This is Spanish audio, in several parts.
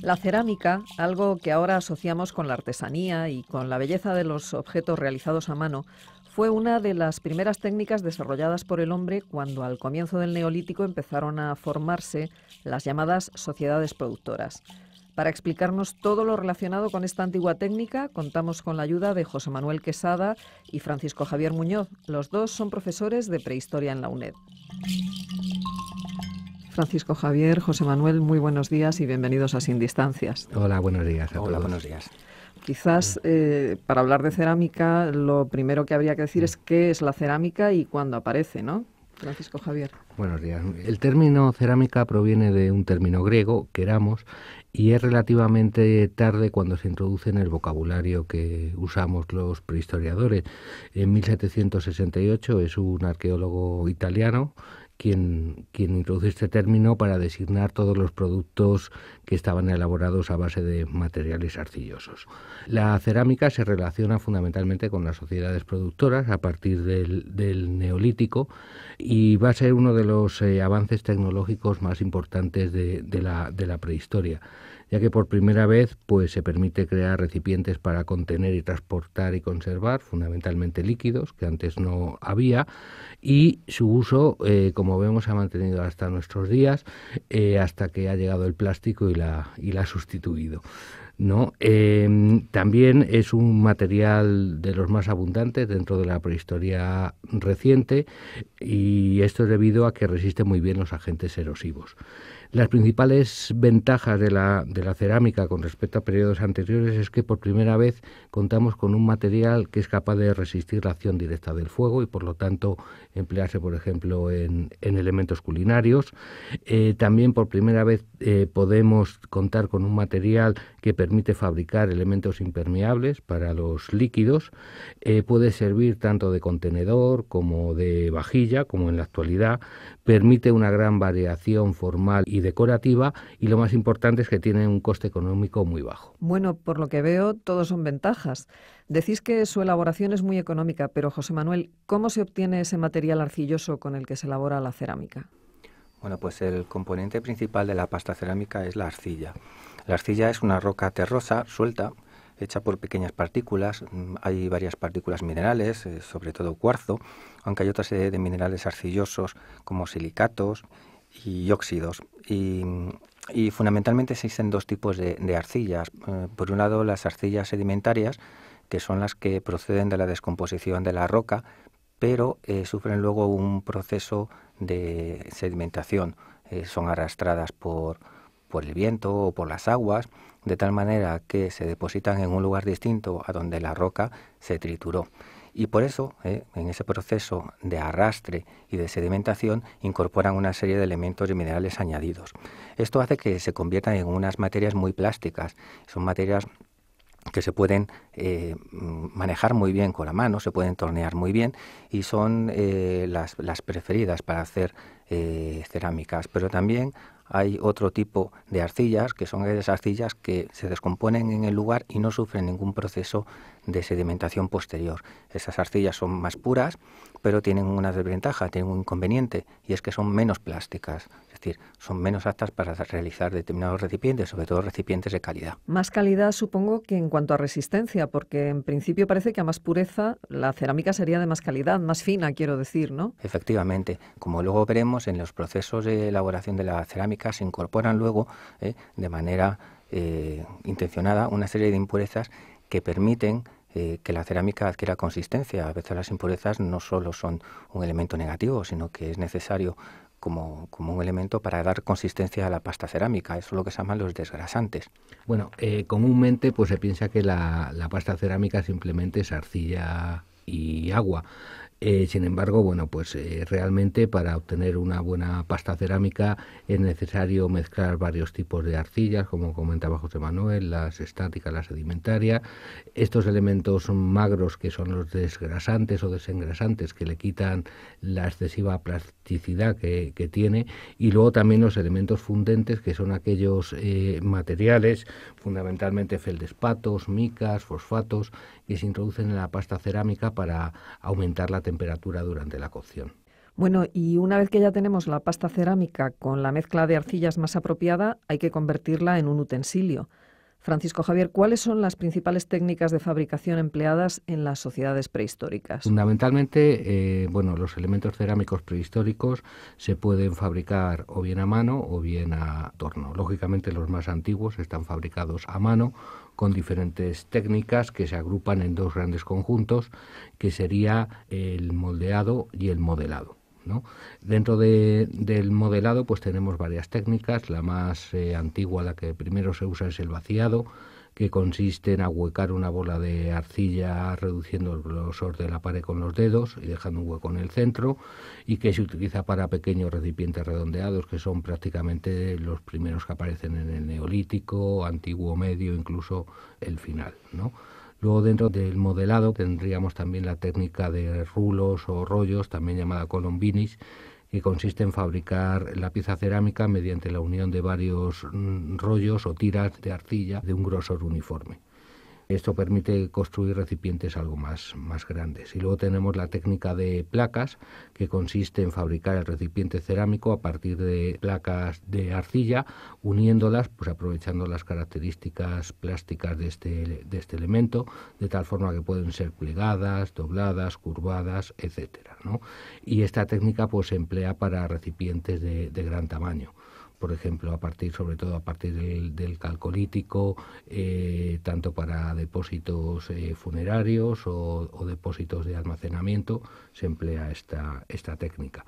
La cerámica, algo que ahora asociamos con la artesanía y con la belleza de los objetos realizados a mano, fue una de las primeras técnicas desarrolladas por el hombre cuando al comienzo del Neolítico empezaron a formarse las llamadas sociedades productoras. Para explicarnos todo lo relacionado con esta antigua técnica, contamos con la ayuda de José Manuel Quesada y Francisco Javier Muñoz. Los dos son profesores de prehistoria en la UNED. Francisco Javier, José Manuel, muy buenos días y bienvenidos a Sin Distancias. Hola, buenos días a todos. Hola, buenos días. Quizás para hablar de cerámica lo primero que habría que decir es qué es la cerámica y cuándo aparece, ¿no? Francisco Javier. Buenos días. El término cerámica proviene de un término griego, keramos, y es relativamente tarde cuando se introduce en el vocabulario que usamos los prehistoriadores. En 1768 es un arqueólogo italiano quien introduce este término para designar todos los productos que estaban elaborados a base de materiales arcillosos. La cerámica se relaciona fundamentalmente con las sociedades productoras a partir del Neolítico y va a ser uno de los avances tecnológicos más importantes de la prehistoria, ya que por primera vez pues se permite crear recipientes para contener y transportar y conservar, fundamentalmente líquidos, que antes no había, y su uso, como vemos, se ha mantenido hasta nuestros días, hasta que ha llegado el plástico y la ha sustituido, ¿no? También es un material de los más abundantes dentro de la prehistoria reciente, y esto es debido a que resiste muy bien los agentes erosivos. Las principales ventajas de la cerámica con respecto a periodos anteriores es que por primera vez contamos con un material que es capaz de resistir la acción directa del fuego y por lo tanto emplearse, por ejemplo, en elementos culinarios. También por primera vez podemos contar con un material que permite fabricar elementos impermeables para los líquidos. Puede servir tanto de contenedor como de vajilla, como en la actualidad. Permite una gran variación formal y decorativa, y lo más importante es que tiene un coste económico muy bajo. Bueno, por lo que veo, todos son ventajas. Decís que su elaboración es muy económica, pero José Manuel, ¿cómo se obtiene ese material arcilloso con el que se elabora la cerámica? Bueno, pues el componente principal de la pasta cerámica es la arcilla. La arcilla es una roca terrosa, suelta, hecha por pequeñas partículas. Hay varias partículas minerales, sobre todo cuarzo, aunque hay otra serie de minerales arcillosos como silicatos y óxidos. Y fundamentalmente existen dos tipos de arcillas. Por un lado, las arcillas sedimentarias, que son las que proceden de la descomposición de la roca, pero sufren luego un proceso de sedimentación. Son arrastradas por el viento o por las aguas, de tal manera que se depositan en un lugar distinto a donde la roca se trituró. Y por eso, en ese proceso de arrastre y de sedimentación, incorporan una serie de elementos y minerales añadidos. Esto hace que se conviertan en unas materias muy plásticas. Son materias que se pueden manejar muy bien con la mano, se pueden tornear muy bien y son las preferidas para hacer cerámicas. Pero también hay otro tipo de arcillas, que son esas arcillas que se descomponen en el lugar y no sufren ningún proceso de sedimentación posterior. Esas arcillas son más puras, pero tienen una desventaja, tienen un inconveniente, y es que son menos plásticas, es decir, son menos aptas para realizar determinados recipientes, sobre todo recipientes de calidad. Más calidad, supongo, que en cuanto a resistencia, porque en principio parece que a más pureza la cerámica sería de más calidad, más fina, quiero decir, ¿no? Efectivamente, como luego veremos, en los procesos de elaboración de la cerámica se incorporan luego, de manera intencionada, una serie de impurezas que permiten que la cerámica adquiera consistencia. A veces las impurezas no solo son un elemento negativo, sino que es necesario como un elemento para dar consistencia a la pasta cerámica. Eso es lo que se llaman los desgrasantes. Bueno, comúnmente pues se piensa que la pasta cerámica simplemente es arcilla y agua. Sin embargo, bueno, pues realmente para obtener una buena pasta cerámica es necesario mezclar varios tipos de arcillas, como comentaba José Manuel, las estáticas, las sedimentarias. Estos elementos magros, que son los desgrasantes o desengrasantes, que le quitan la excesiva plasticidad que tiene, y luego también los elementos fundentes, que son aquellos materiales, fundamentalmente feldespatos, micas, fosfatos, que se introducen en la pasta cerámica para aumentar la temperatura durante la cocción. Bueno, y una vez que ya tenemos la pasta cerámica con la mezcla de arcillas más apropiada, hay que convertirla en un utensilio. Francisco Javier, ¿cuáles son las principales técnicas de fabricación empleadas en las sociedades prehistóricas? Fundamentalmente, los elementos cerámicos prehistóricos se pueden fabricar o bien a mano o bien a torno. Lógicamente, los más antiguos están fabricados a mano con diferentes técnicas que se agrupan en dos grandes conjuntos, que sería el moldeado y el modelado, ¿no? Dentro del modelado pues tenemos varias técnicas. La más antigua, la que primero se usa, es el vaciado, que consiste en ahuecar una bola de arcilla reduciendo el grosor de la pared con los dedos y dejando un hueco en el centro, y que se utiliza para pequeños recipientes redondeados, que son prácticamente los primeros que aparecen en el Neolítico, Antiguo Medio, incluso el final, ¿no? Luego, dentro del modelado tendríamos también la técnica de rulos o rollos, también llamada colombinis, que consiste en fabricar la pieza cerámica mediante la unión de varios rollos o tiras de arcilla de un grosor uniforme. Esto permite construir recipientes algo más grandes. Y luego tenemos la técnica de placas, que consiste en fabricar el recipiente cerámico a partir de placas de arcilla, uniéndolas, pues aprovechando las características plásticas de este elemento, de tal forma que pueden ser plegadas, dobladas, curvadas, etcétera, ¿no? Y esta técnica pues se emplea para recipientes de gran tamaño. Por ejemplo, sobre todo a partir del calcolítico, tanto para depósitos funerarios o depósitos de almacenamiento, se emplea esta técnica.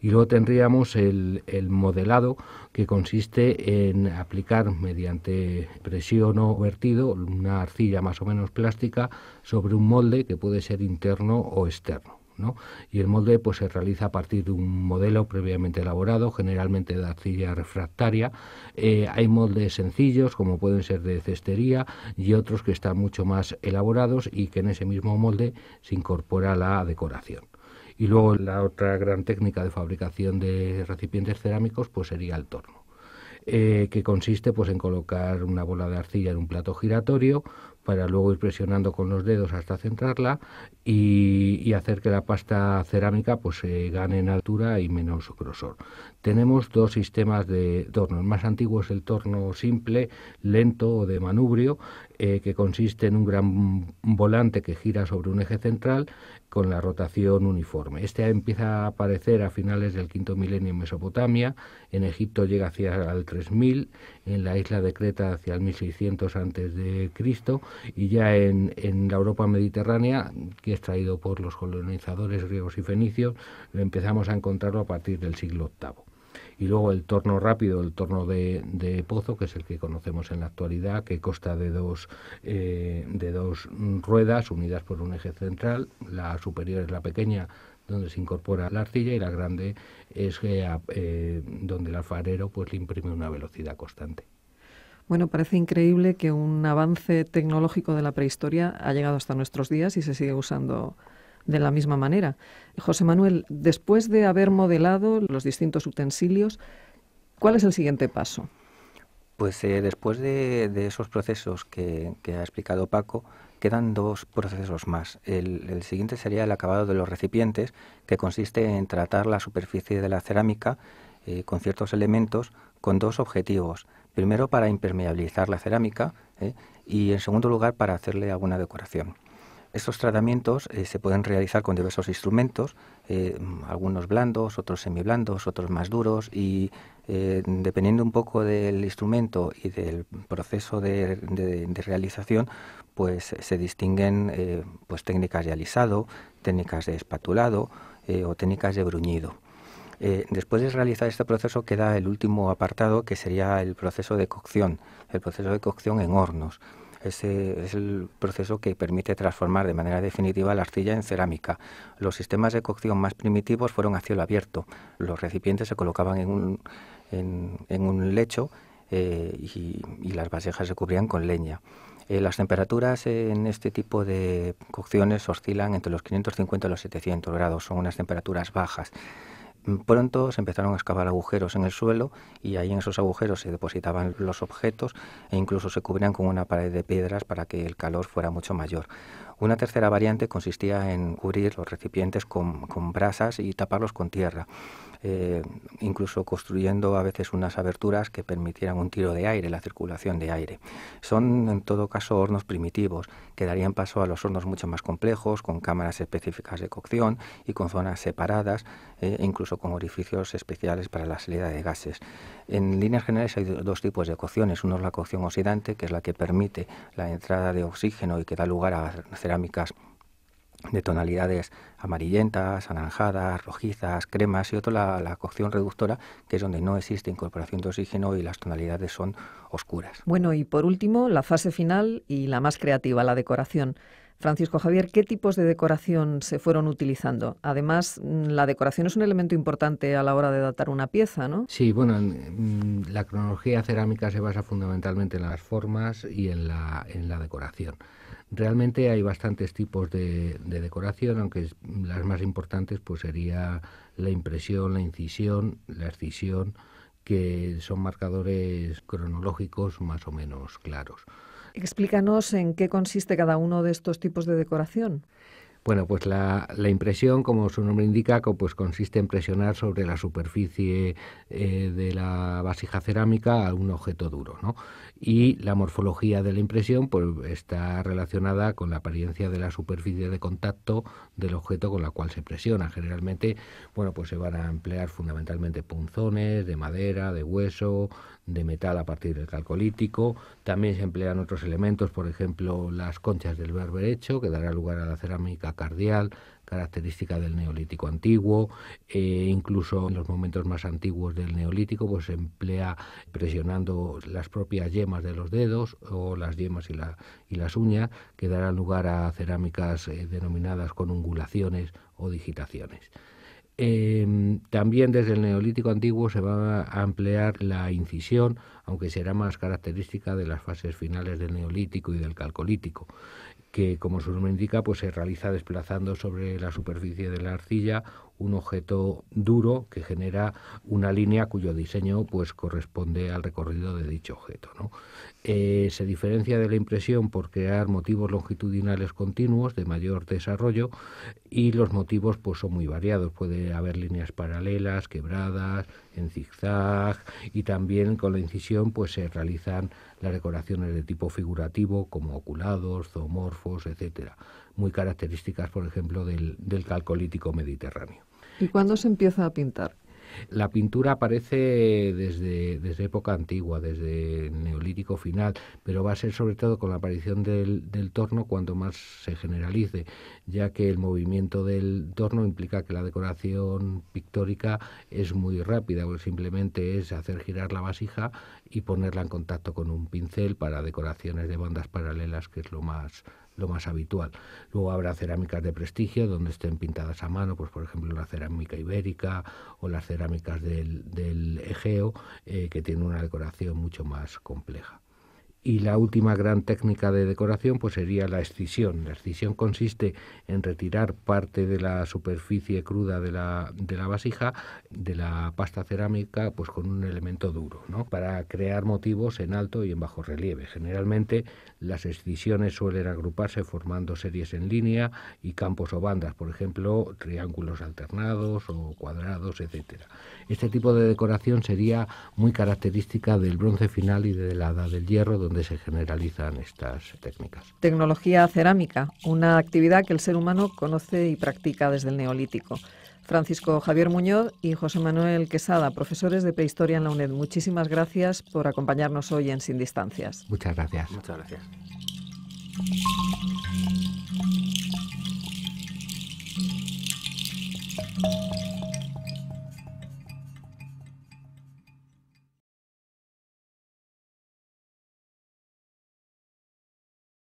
Y luego tendríamos el modelado, que consiste en aplicar mediante presión o vertido una arcilla más o menos plástica sobre un molde que puede ser interno o externo, ¿no? Y el molde pues se realiza a partir de un modelo previamente elaborado, generalmente de arcilla refractaria. Hay moldes sencillos, como pueden ser de cestería, y otros que están mucho más elaborados y que en ese mismo molde se incorpora la decoración. Y luego la otra gran técnica de fabricación de recipientes cerámicos pues sería el torno, que consiste pues en colocar una bola de arcilla en un plato giratorio para luego ir presionando con los dedos hasta centrarla y hacer que la pasta cerámica pues gane en altura y menos grosor. Tenemos dos sistemas de torno. El más antiguo es el torno simple, lento o de manubrio, que consiste en un gran volante que gira sobre un eje central con la rotación uniforme. Este empieza a aparecer a finales del quinto milenio en Mesopotamia, en Egipto llega hacia el 3000, en la isla de Creta hacia el 1600 a.C., y ya en la Europa mediterránea, que es traído por los colonizadores griegos y fenicios, lo empezamos a encontrarlo a partir del siglo VIII. Y luego el torno rápido, el torno de pozo, que es el que conocemos en la actualidad, que consta de dos ruedas unidas por un eje central. La superior es la pequeña, donde se incorpora la arcilla, y la grande es donde el alfarero pues le imprime una velocidad constante. Bueno, parece increíble que un avance tecnológico de la prehistoria ha llegado hasta nuestros días y se sigue usando de la misma manera. José Manuel, después de haber modelado los distintos utensilios, ¿cuál es el siguiente paso? Pues después de esos procesos que ha explicado Paco, quedan dos procesos más. El siguiente sería el acabado de los recipientes, que consiste en tratar la superficie de la cerámica con ciertos elementos con dos objetivos. Primero, para impermeabilizar la cerámica, y en segundo lugar, para hacerle alguna decoración. Estos tratamientos se pueden realizar con diversos instrumentos, algunos blandos, otros semiblandos, otros más duros, y dependiendo un poco del instrumento y del proceso de realización, pues se distinguen pues técnicas de alisado, técnicas de espatulado o técnicas de bruñido. Después de realizar este proceso queda el último apartado, que sería el proceso de cocción en hornos. Ese es el proceso que permite transformar de manera definitiva la arcilla en cerámica. Los sistemas de cocción más primitivos fueron a cielo abierto. Los recipientes se colocaban en un lecho y las vasijas se cubrían con leña. Las temperaturas en este tipo de cocciones oscilan entre los 550 y los 700 grados, son unas temperaturas bajas. Pronto se empezaron a excavar agujeros en el suelo y ahí en esos agujeros se depositaban los objetos e incluso se cubrían con una pared de piedras para que el calor fuera mucho mayor. Una tercera variante consistía en cubrir los recipientes con brasas y taparlos con tierra, incluso construyendo a veces unas aberturas que permitieran un tiro de aire, la circulación de aire. Son en todo caso hornos primitivos que darían paso a los hornos mucho más complejos, con cámaras específicas de cocción y con zonas separadas, e incluso con orificios especiales para la salida de gases. En líneas generales hay dos tipos de cocciones. Uno es la cocción oxidante, que es la que permite la entrada de oxígeno y que da lugar a cerámicas de tonalidades amarillentas, anaranjadas, rojizas, cremas, y otro la cocción reductora, que es donde no existe incorporación de oxígeno y las tonalidades son oscuras. Bueno, y por último, la fase final y la más creativa, la decoración. Francisco Javier, ¿qué tipos de decoración se fueron utilizando? Además, la decoración es un elemento importante a la hora de datar una pieza, ¿no? Sí, bueno, la cronología cerámica se basa fundamentalmente en las formas y en la decoración. Realmente hay bastantes tipos de decoración, aunque las más importantes pues sería la impresión, la incisión, la excisión, que son marcadores cronológicos más o menos claros. Explícanos en qué consiste cada uno de estos tipos de decoración. Bueno, pues la impresión, como su nombre indica, pues consiste en presionar sobre la superficie de la vasija cerámica a un objeto duro, ¿no? Y la morfología de la impresión pues está relacionada con la apariencia de la superficie de contacto del objeto con la cual se presiona. Generalmente, bueno, pues se van a emplear fundamentalmente punzones de madera, de hueso, de metal a partir del calcolítico. También se emplean otros elementos, por ejemplo, las conchas del berberecho, que dará lugar a la cerámica cardial, característica del Neolítico antiguo. Incluso en los momentos más antiguos del Neolítico pues se emplea presionando las propias yemas de los dedos o las yemas y las uñas, que darán lugar a cerámicas denominadas con ungulaciones o digitaciones. También desde el Neolítico antiguo se va a emplear la incisión, aunque será más característica de las fases finales del Neolítico y del Calcolítico, que, como su nombre indica, pues se realiza desplazando sobre la superficie de la arcilla un objeto duro que genera una línea cuyo diseño pues corresponde al recorrido de dicho objeto, ¿no? Se diferencia de la impresión por crear motivos longitudinales continuos de mayor desarrollo, y los motivos pues son muy variados. Puede haber líneas paralelas, quebradas, en zigzag, y también con la incisión pues se realizan las decoraciones de tipo figurativo como oculados, zoomorfos, etcétera, muy características, por ejemplo, del Calcolítico mediterráneo. ¿Y cuándo se empieza a pintar? La pintura aparece desde época antigua, desde el Neolítico final, pero va a ser sobre todo con la aparición del torno cuando más se generalice, ya que el movimiento del torno implica que la decoración pictórica es muy rápida, pues simplemente es hacer girar la vasija y ponerla en contacto con un pincel para decoraciones de bandas paralelas, que es lo más habitual. Luego habrá cerámicas de prestigio donde estén pintadas a mano, pues por ejemplo la cerámica ibérica o las cerámicas del Egeo, que tienen una decoración mucho más compleja. Y la última gran técnica de decoración pues sería la excisión. La excisión consiste en retirar parte de la superficie cruda de la vasija, de la pasta cerámica, pues con un elemento duro, ¿no? Para crear motivos en alto y en bajo relieve. Generalmente las excisiones suelen agruparse formando series en línea y campos o bandas, por ejemplo, triángulos alternados o cuadrados, etcétera. Este tipo de decoración sería muy característica del bronce final y de la Edad del Hierro, donde se generalizan estas técnicas. Tecnología cerámica, una actividad que el ser humano conoce y practica desde el Neolítico. Francisco Javier Muñoz y José Manuel Quesada, profesores de Prehistoria en la UNED. Muchísimas gracias por acompañarnos hoy en Sin Distancias. Muchas gracias. Muchas gracias.